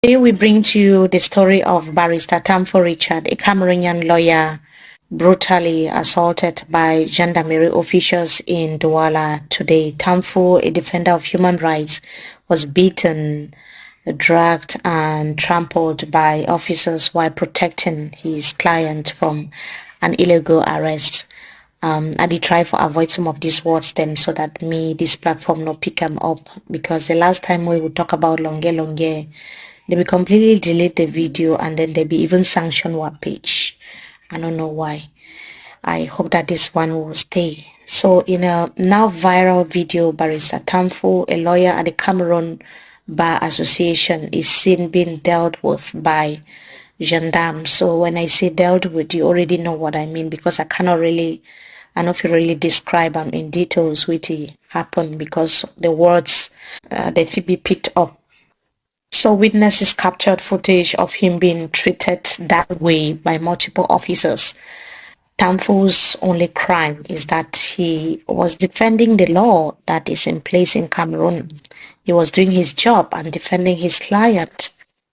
Today we bring to you the story of Barrister Tamfu Richard, a Cameroonian lawyer brutally assaulted by gendarmerie officials in Douala today. Tamfu, a defender of human rights, was beaten, dragged and trampled by officers while protecting his client from an illegal arrest. And he try for avoid some of these words them so that this platform no pick them up, because the last time we would talk about longe, they will completely delete the video and then they be even sanction what page. I don't know why. I hope that this one will stay. So in a now viral video, Barrister Tamfu, a lawyer at the Cameroon Bar Association, is seen being dealt with by gendarmes. So when I say dealt with, you already know what I mean, because I don't really describe them in details what happened, because the words they should be picked up. So witnesses captured footage of him being treated that way by multiple officers. Tamfu's only crime is that he was defending the law that is in place in Cameroon. He was doing his job and defending his client.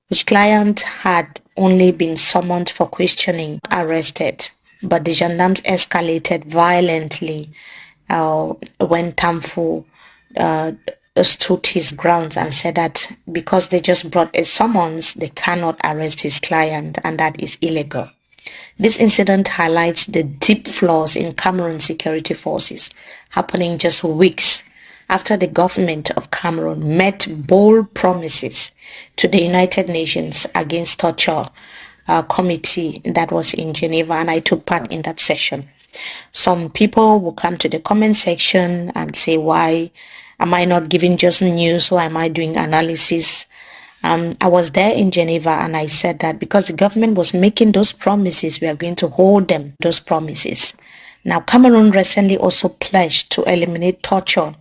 His client had only been summoned for questioning, arrested, but the gendarmes escalated violently when Tamfu stood his grounds and said that because they just brought a summons, they cannot arrest his client, and that is illegal. This incident highlights the deep flaws in Cameroon security forces, happening just weeks after the government of Cameroon met bold promises to the United Nations Against Torture committee that was in Geneva, and I took part in that session. Some people will come to the comment section and say, why am I not giving just news? Why am I doing analysis? I was there in Geneva and I said that because the government was making those promises, we are going to hold them, those promises. Now, Cameroon recently also pledged to eliminate torture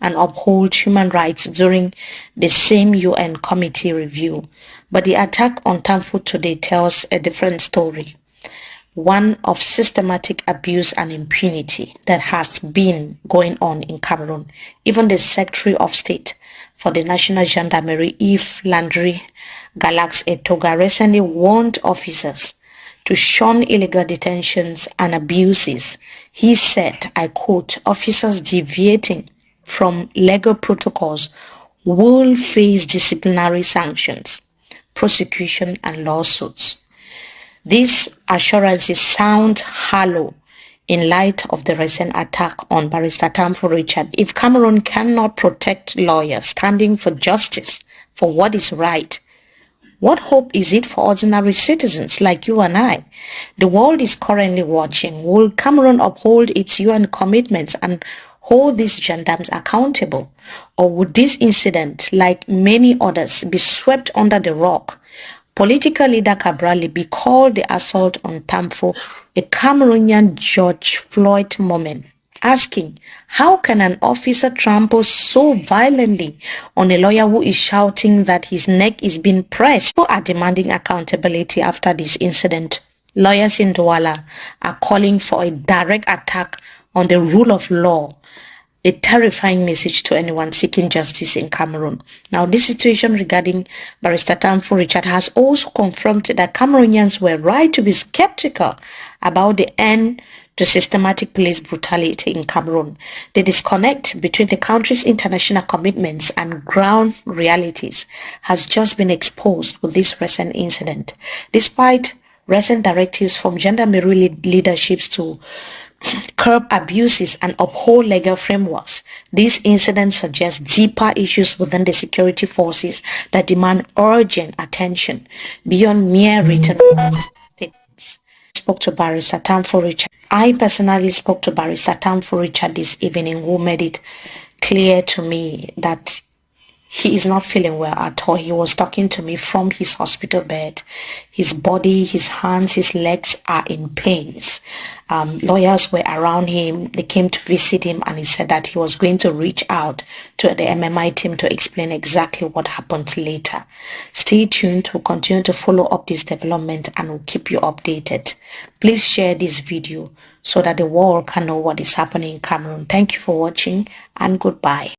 and uphold human rights during the same UN committee review. But the attack on Tamfu today tells a different story. One of systematic abuse and impunity that has been going on in Cameroon. Even the Secretary of State for the National Gendarmerie, Yves Landry Galax Etoga, recently warned officers to shun illegal detentions and abuses. He said, I quote, officers deviating from legal protocols will face disciplinary sanctions, prosecution and lawsuits. These assurances sound hollow in light of the recent attack on Barrister Tamfu Richard. If Cameroon cannot protect lawyers standing for justice, for what is right, what hope is it for ordinary citizens like you and I? The world is currently watching. Will Cameroon uphold its UN commitments and hold these gendarmes accountable? Or would this incident, like many others, be swept under the rug? Political leader Cabrali be called the assault on Tamfu a Cameroonian George Floyd moment, asking, how can an officer trample so violently on a lawyer who is shouting that his neck is being pressed? People are demanding accountability after this incident. Lawyers in Douala are calling for a direct attack on the rule of law, a terrifying message to anyone seeking justice in Cameroon. Now, this situation regarding Barrister Tamfu Richard has also confirmed that Cameroonians were right to be skeptical about the end to systematic police brutality in Cameroon. The disconnect between the country's international commitments and ground realities has just been exposed with this recent incident. Despite recent directives from gendarmerie leaderships to curb abuses and uphold legal frameworks, these incidents suggest deeper issues within the security forces that demand urgent attention beyond mere written statements. I spoke to Barrister Tamfu Richard. I personally spoke to Barrister Tamfu Richard this evening, who made it clear to me that he is not feeling well at all. He was talking to me from his hospital bed. His body, his hands, his legs are in pains. Lawyers were around him. They came to visit him, and he said that he was going to reach out to the MMI team to explain exactly what happened later. Stay tuned. We'll continue to follow up this development and we'll keep you updated. Please share this video so that the world can know what is happening in Cameroon. Thank you for watching and goodbye.